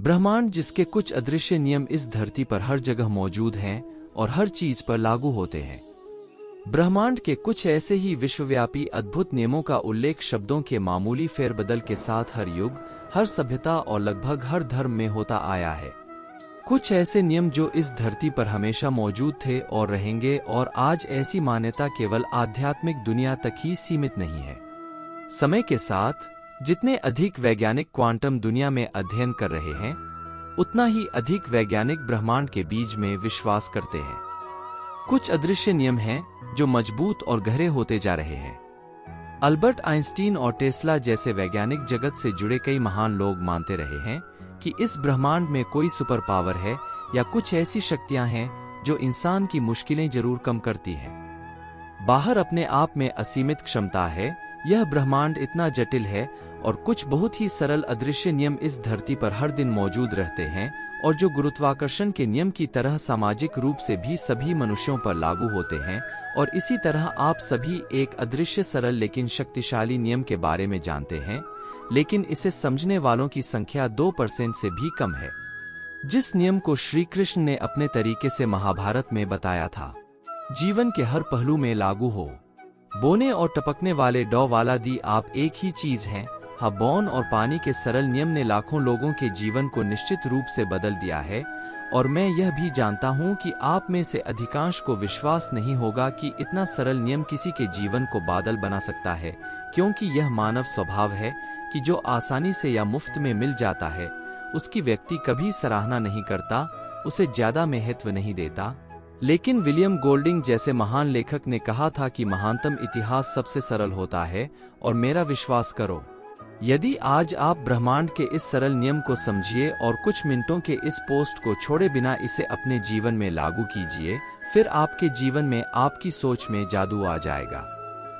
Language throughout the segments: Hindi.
ब्रह्मांड जिसके कुछ अदृश्य नियम इस धरती पर हर जगह मौजूद हैं और हर चीज पर लागू होते हैं। ब्रह्मांड के कुछ ऐसे ही विश्वव्यापी अद्भुत नियमों का उल्लेख शब्दों के मामूली फेरबदल के साथ हर युग, हर सभ्यता और लगभग हर धर्म में होता आया है। कुछ ऐसे नियम जो इस धरती पर हमेशा मौजूद थे और रहेंगे, और आज ऐसी मान्यता केवल आध्यात्मिक दुनिया तक ही सीमित नहीं है। समय के साथ जितने अधिक वैज्ञानिक क्वांटम दुनिया में अध्ययन कर रहे हैं, उतना ही अधिक वैज्ञानिक ब्रह्मांड के बीज में विश्वास करते हैं। कुछ अदृश्य नियम हैं जो मजबूत और गहरे होते जा रहे हैं। अल्बर्ट आइंस्टीन और टेस्ला जैसे वैज्ञानिक जगत से जुड़े कई महान लोग मानते रहे हैं कि इस ब्रह्मांड में कोई सुपर पावर है या कुछ ऐसी शक्तियां हैं जो इंसान की मुश्किलें जरूर कम करती हैं। बाहर अपने आप में असीमित क्षमता है, यह ब्रह्मांड इतना जटिल है और कुछ बहुत ही सरल अदृश्य नियम इस धरती पर हर दिन मौजूद रहते हैं और जो गुरुत्वाकर्षण के नियम की तरह सामाजिक रूप से भी सभी मनुष्यों पर लागू होते हैं। और इसी तरह आप सभी एक अदृश्य सरल लेकिन शक्तिशाली नियम के बारे में जानते हैं, लेकिन इसे समझने वालों की संख्या 2% से भी कम है। जिस नियम को श्री कृष्ण ने अपने तरीके से महाभारत में बताया था, जीवन के हर पहलू में लागू हो। बोने और टपकने वाले डॉ वाला दी आप एक ही चीज हैं। हाँ, बौन और पानी के सरल नियम ने लाखों लोगों के जीवन को निश्चित रूप से बदल दिया है। और मैं यह भी जानता हूं कि आप में से अधिकांश को विश्वास नहीं होगा कि इतना सरल नियम किसी के जीवन को बादल बना सकता है, क्योंकि यह मानव स्वभाव है कि जो आसानी से या मुफ्त में मिल जाता है उसकी व्यक्ति कभी सराहना नहीं करता, उसे ज्यादा महत्व नहीं देता। लेकिन विलियम गोल्डिंग जैसे महान लेखक ने कहा था कि महानतम इतिहास सबसे सरल होता है। और मेरा विश्वास करो, यदि आज आप ब्रह्मांड के इस सरल नियम को समझिए और कुछ मिनटों के इस पोस्ट को छोड़े बिना इसे अपने जीवन में लागू कीजिए, फिर आपके जीवन में आपकी सोच में जादू आ जाएगा,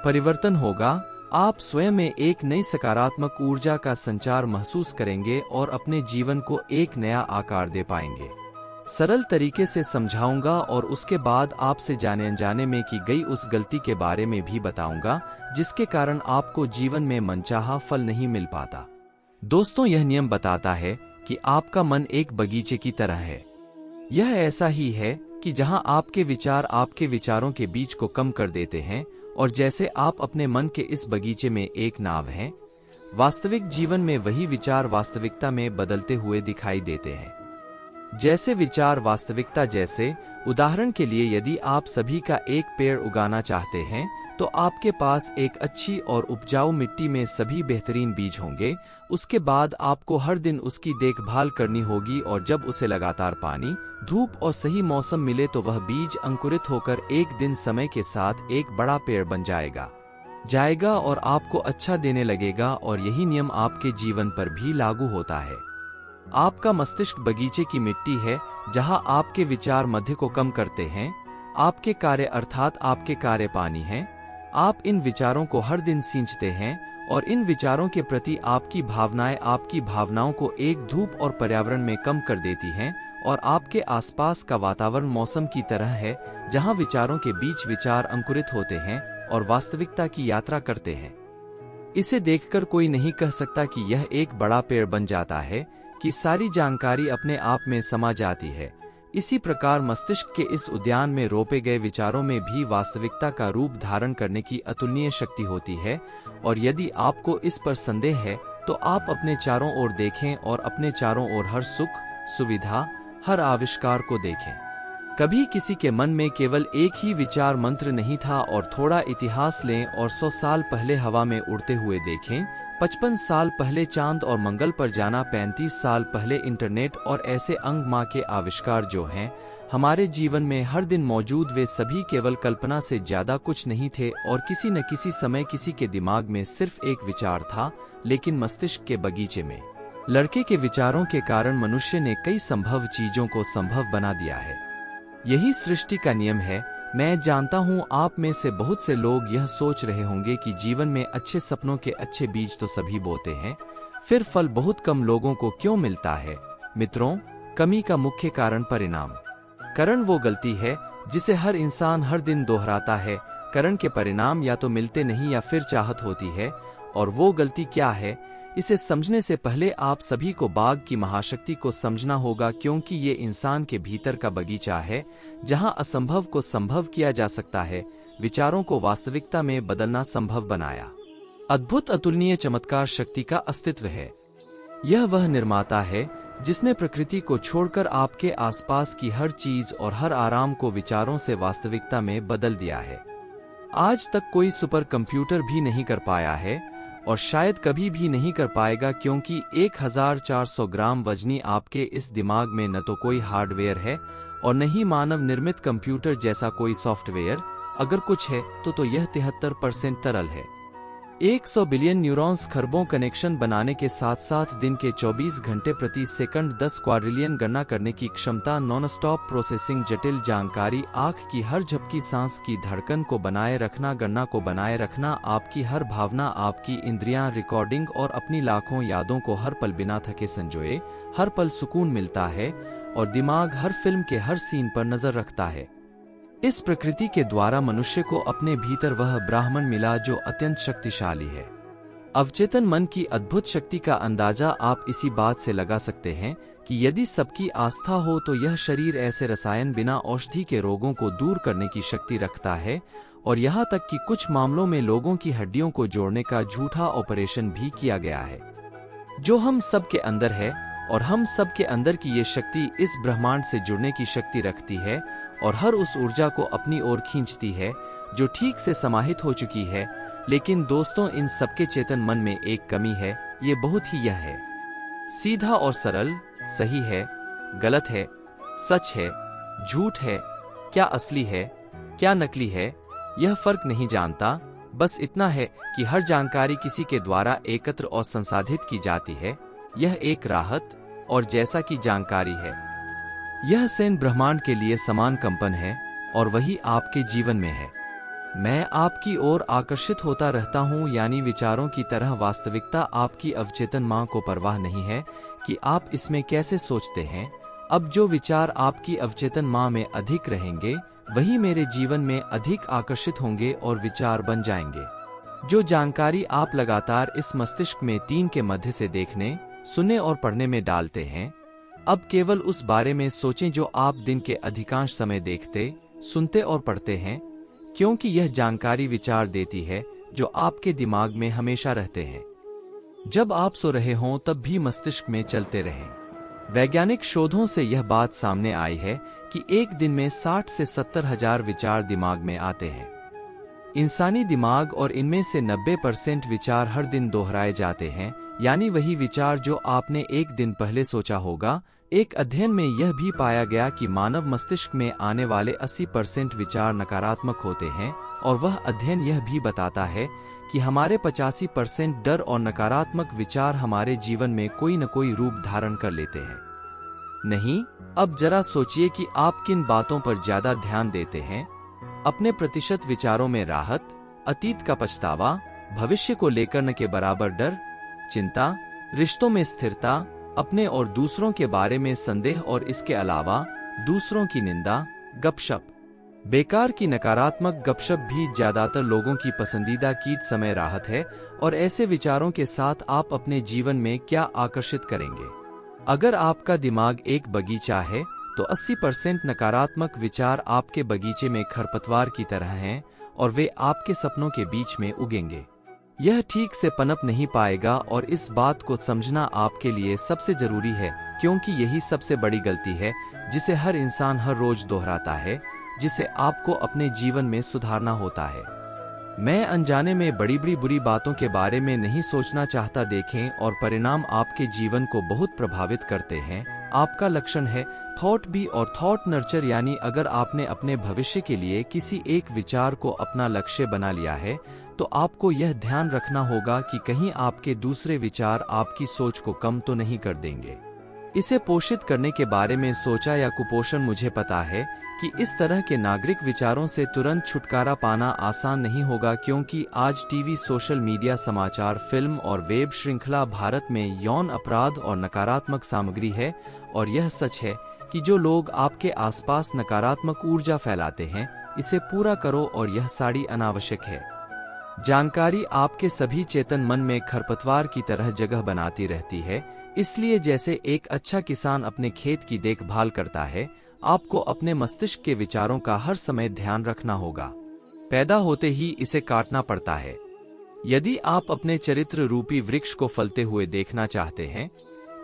परिवर्तन होगा। आप स्वयं में एक नई सकारात्मक ऊर्जा का संचार महसूस करेंगे और अपने जीवन को एक नया आकार दे पाएंगे। सरल तरीके से समझाऊंगा और उसके बाद आपसे जाने अनजाने में की गई उस गलती के बारे में भी बताऊंगा जिसके कारण आपको जीवन में मनचाहा फल नहीं मिल पाता। दोस्तों, यह नियम बताता है कि आपका मन एक बगीचे की तरह है। यह ऐसा ही है कि जहां आपके विचार आपके विचारों के बीच को कम कर देते हैं, और जैसे आप अपने मन के इस बगीचे में एक नाव हैं, वास्तविक जीवन में वही विचार वास्तविकता में बदलते हुए दिखाई देते हैं। जैसे विचार वास्तविकता, जैसे उदाहरण के लिए यदि आप सभी का एक पेड़ उगाना चाहते हैं तो आपके पास एक अच्छी और उपजाऊ मिट्टी में सभी बेहतरीन बीज होंगे। उसके बाद आपको हर दिन उसकी देखभाल करनी होगी और जब उसे लगातार पानी, धूप और सही मौसम मिले तो वह बीज अंकुरित होकर एक दिन समय के साथ एक बड़ा पेड़ बन जाएगा और आपको अच्छा देने लगेगा। और यही नियम आपके जीवन पर भी लागू होता है। आपका मस्तिष्क बगीचे की मिट्टी है जहां आपके विचार मध्य को कम करते हैं। आपके कार्य अर्थात आपके कार्य पानी हैं। आप इन विचारों को हर दिन सींचते हैं और इन विचारों के प्रति आपकी भावनाएं आपकी भावनाओं को एक धूप और पर्यावरण में कम कर देती हैं। और आपके आसपास का वातावरण मौसम की तरह है जहां विचारों के बीच विचार अंकुरित होते हैं और वास्तविकता की यात्रा करते हैं। इसे देखकर कोई नहीं कह सकता कि यह एक बड़ा पेड़ बन जाता है, कि सारी जानकारी अपने आप में समा जाती है। इसी प्रकार मस्तिष्क के इस उद्यान में रोपे गए विचारों में भी वास्तविकता का रूप धारण करने की अतुलनीय शक्ति होती है। और यदि आपको इस पर संदेह है तो आप अपने चारों ओर देखें और अपने चारों ओर हर सुख, सुविधा, हर आविष्कार को देखें। कभी किसी के मन में केवल एक ही विचार मंत्र नहीं था। और थोड़ा इतिहास लें और 100 साल पहले हवा में उड़ते हुए देखें, 55 साल पहले चांद और मंगल पर जाना, 35 साल पहले इंटरनेट और ऐसे अंग मां के आविष्कार जो हैं हमारे जीवन में हर दिन मौजूद, वे सभी केवल कल्पना से ज्यादा कुछ नहीं थे। और किसी न किसी समय किसी के दिमाग में सिर्फ एक विचार था, लेकिन मस्तिष्क के बगीचे में लड़के के विचारों के कारण मनुष्य ने कई संभव चीजों को संभव बना दिया है। यही सृष्टि का नियम है। मैं जानता हूँ आप में से बहुत से लोग यह सोच रहे होंगे कि जीवन में अच्छे सपनों के अच्छे बीज तो सभी बोते हैं, फिर फल बहुत कम लोगों को क्यों मिलता है। मित्रों, कमी का मुख्य कारण परिणाम। कारण वो गलती है जिसे हर इंसान हर दिन दोहराता है। कारण के परिणाम या तो मिलते नहीं या फिर चाहत होती है। और वो गलती क्या है? इसे समझने से पहले आप सभी को बाघ की महाशक्ति को समझना होगा, क्योंकि ये इंसान के भीतर का बगीचा है जहां असंभव को संभव किया जा सकता है, विचारों को वास्तविकता में बदलना संभव बनाया। अद्भुत अतुलनीय चमत्कार शक्ति का अस्तित्व है। यह वह निर्माता है जिसने प्रकृति को छोड़कर आपके आसपास की हर चीज और हर आराम को विचारों से वास्तविकता में बदल दिया है। आज तक कोई सुपर कंप्यूटर भी नहीं कर पाया है और शायद कभी भी नहीं कर पाएगा, क्योंकि 1400 ग्राम वजनी आपके इस दिमाग में न तो कोई हार्डवेयर है और न ही मानव निर्मित कंप्यूटर जैसा कोई सॉफ्टवेयर। अगर कुछ है तो यह 73% तरल है। 100 बिलियन न्यूरॉन्स खरबों कनेक्शन बनाने के साथ साथ दिन के 24 घंटे प्रति सेकंड 10 क्वाड्रिलियन गणना करने की क्षमता, नॉन स्टॉप प्रोसेसिंग, जटिल जानकारी, आंख की हर झपकी, सांस की धड़कन को बनाए रखना, गणना को बनाए रखना, आपकी हर भावना, आपकी इंद्रियां, रिकॉर्डिंग और अपनी लाखों यादों को हर पल बिना थके संजोए। हर पल सुकून मिलता है और दिमाग हर फिल्म के हर सीन पर नजर रखता है। इस प्रकृति के द्वारा मनुष्य को अपने भीतर वह ब्राह्मण मिला जो अत्यंत शक्तिशाली है। अवचेतन मन की अद्भुत शक्ति का अंदाजा आप इसी बात से लगा सकते हैं कि यदि सबकी आस्था हो तो यह शरीर ऐसे रसायन बिना औषधि के रोगों को दूर करने की शक्ति रखता है, और यहाँ तक कि कुछ मामलों में लोगों की हड्डियों को जोड़ने का झूठा ऑपरेशन भी किया गया है, जो हम सब के अंदर है। और हम सब के अंदर की ये शक्ति इस ब्रह्मांड से जुड़ने की शक्ति रखती है और हर उस ऊर्जा को अपनी ओर खींचती है जो ठीक से समाहित हो चुकी है। लेकिन दोस्तों, इन सबके चेतन मन में एक कमी है, ये बहुत ही यह है सीधा और सरल, सही है, गलत है, सच है, झूठ है, क्या असली है, क्या नकली है, यह फर्क नहीं जानता। बस इतना है कि हर जानकारी किसी के द्वारा एकत्र और संसाधित की जाती है। यह एक राहत और जैसा की जानकारी है, यह सेन ब्रह्मांड के लिए समान कंपन है और वही आपके जीवन में है। मैं आपकी ओर आकर्षित होता रहता हूँ, यानी विचारों की तरह वास्तविकता आपकी अवचेतन माँ को परवाह नहीं है कि आप इसमें कैसे सोचते हैं। अब जो विचार आपकी अवचेतन माँ में अधिक रहेंगे वही मेरे जीवन में अधिक आकर्षित होंगे और विचार बन जाएंगे। जो जानकारी आप लगातार इस मस्तिष्क में 3 के मध्य से देखने, सुनने और पढ़ने में डालते हैं, अब केवल उस बारे में सोचें जो आप दिन के अधिकांश समय देखते, सुनते और पढ़ते हैं, क्योंकि यह जानकारी विचार देती है जो आपके दिमाग में हमेशा रहते हैं। जब आप सो रहे हों तब भी मस्तिष्क में चलते रहें। वैज्ञानिक शोधों से यह बात सामने आई है कि एक दिन में 60 से 70 हजार विचार दिमाग में आते हैं। इंसानी दिमाग और इनमें से 90% विचार हर दिन दोहराए जाते हैं, यानी वही विचार जो आपने एक दिन पहले सोचा होगा। एक अध्ययन में यह भी पाया गया कि मानव मस्तिष्क में आने वाले 80% विचार नकारात्मक होते हैं, और वह अध्ययन यह भी बताता है कि हमारे 85% डर और नकारात्मक विचार हमारे जीवन में कोई न कोई रूप धारण कर लेते हैं। नहीं, अब जरा सोचिए कि आप किन बातों पर ज्यादा ध्यान देते हैं। अपने प्रतिशत विचारों में राहत, अतीत का पछतावा, भविष्य को लेकर न के बराबर डर, चिंता, रिश्तों में स्थिरता, अपने और दूसरों के बारे में संदेह, और इसके अलावा दूसरों की निंदा, गपशप। बेकार की नकारात्मक गपशप भी ज्यादातर लोगों की पसंदीदा कीट समय राहत है। और ऐसे विचारों के साथ आप अपने जीवन में क्या आकर्षित करेंगे? अगर आपका दिमाग एक बगीचा है तो 80% नकारात्मक विचार आपके बगीचे में खरपतवार की तरह हैं और वे आपके सपनों के बीच में उगेंगे। यह ठीक से पनप नहीं पाएगा, और इस बात को समझना आपके लिए सबसे जरूरी है, क्योंकि यही सबसे बड़ी गलती है जिसे हर इंसान हर रोज दोहराता है, जिसे आपको अपने जीवन में सुधारना होता है। मैं अनजाने में बड़ी बड़ी बुरी बातों के बारे में नहीं सोचना चाहता। देखें, और परिणाम आपके जीवन को बहुत प्रभावित करते हैं। आपका लक्षण है थॉट बी और थॉट नर्चर, यानी अगर आपने अपने भविष्य के लिए किसी एक विचार को अपना लक्ष्य बना लिया है तो आपको यह ध्यान रखना होगा कि कहीं आपके दूसरे विचार आपकी सोच को कम तो नहीं कर देंगे। इसे पोषित करने के बारे में सोचा या कुपोषण, मुझे पता है कि इस तरह के नागरिक विचारों से तुरंत छुटकारा पाना आसान नहीं होगा, क्योंकि आज टीवी, सोशल मीडिया, समाचार, फिल्म और वेब श्रृंखला भारत में यौन अपराध और नकारात्मक सामग्री है। और यह सच है कि जो लोग आपके आसपास नकारात्मक ऊर्जा फैलाते हैं, इसे पूरा करो और यह साड़ी अनावश्यक है। जानकारी आपके सभी चेतन मन में खरपतवार की तरह जगह बनाती रहती है, इसलिए जैसे एक अच्छा किसान अपने खेत की देखभाल करता है, आपको अपने मस्तिष्क के विचारों का हर समय ध्यान रखना होगा। पैदा होते ही इसे काटना पड़ता है। यदि आप अपने चरित्र रूपी वृक्ष को फलते हुए देखना चाहते हैं,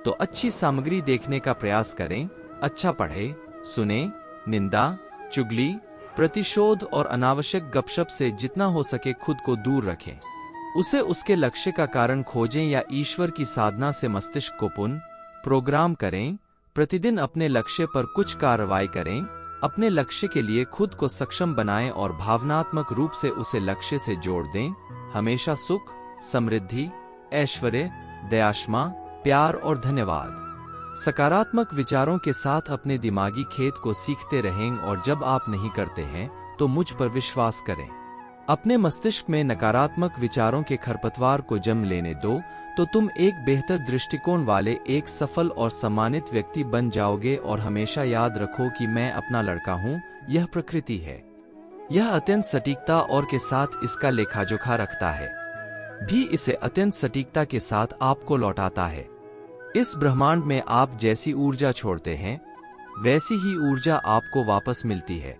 तो अच्छी सामग्री देखने का प्रयास करें, अच्छा पढ़े, सुने, निंदा, चुगली, प्रतिशोध और अनावश्यक गपशप से जितना हो सके खुद को दूर रखें। उसे उसके लक्ष्य का कारण खोजें या ईश्वर की साधना से मस्तिष्क को प्रोग्राम करें। प्रतिदिन अपने लक्ष्य पर कुछ कार्रवाई करें, अपने लक्ष्य के लिए खुद को सक्षम बनाएं और भावनात्मक रूप से उसे लक्ष्य से जोड़ दें। हमेशा सुख, समृद्धि, ऐश्वर्य, दयाक्षमा, प्यार और धन्यवाद। सकारात्मक विचारों के साथ अपने दिमागी खेत को सीखते रहें और जब आप नहीं करते हैं तो मुझ पर विश्वास करें। अपने मस्तिष्क में नकारात्मक विचारों के खरपतवार को जन्म लेने दो, तो तुम एक बेहतर दृष्टिकोण वाले एक सफल और सम्मानित व्यक्ति बन जाओगे। और हमेशा याद रखो कि मैं अपना लड़का हूँ, यह प्रकृति है। यह अत्यंत सटीकता और के साथ इसका लेखाजोखा रखता है, भी इसे अत्यंत सटीकता के साथ आपको लौटाता है। इस ब्रह्मांड में आप जैसी ऊर्जा छोड़ते हैं, वैसी ही ऊर्जा आपको वापस मिलती है।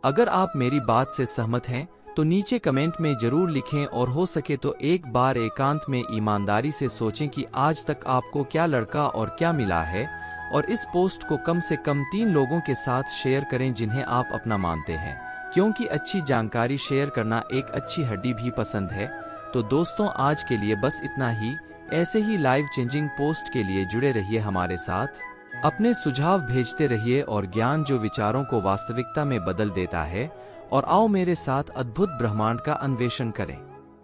अगर आप मेरी बात से सहमत हैं, तो नीचे कमेंट में जरूर लिखें और हो सके तो एक बार एकांत में ईमानदारी से सोचें कि आज तक आपको क्या लड़का और क्या मिला है। और इस पोस्ट को कम से कम 3 लोगों के साथ शेयर करें जिन्हें आप अपना मानते हैं, क्योंकि अच्छी जानकारी शेयर करना एक अच्छी हड्डी भी पसंद है। तो दोस्तों, आज के लिए बस इतना ही। ऐसे ही लाइव चेंजिंग पोस्ट के लिए जुड़े रहिए हमारे साथ, अपने सुझाव भेजते रहिए और ज्ञान जो विचारों को वास्तविकता में बदल देता है। और आओ मेरे साथ अद्भुत ब्रह्मांड का अन्वेषण करें।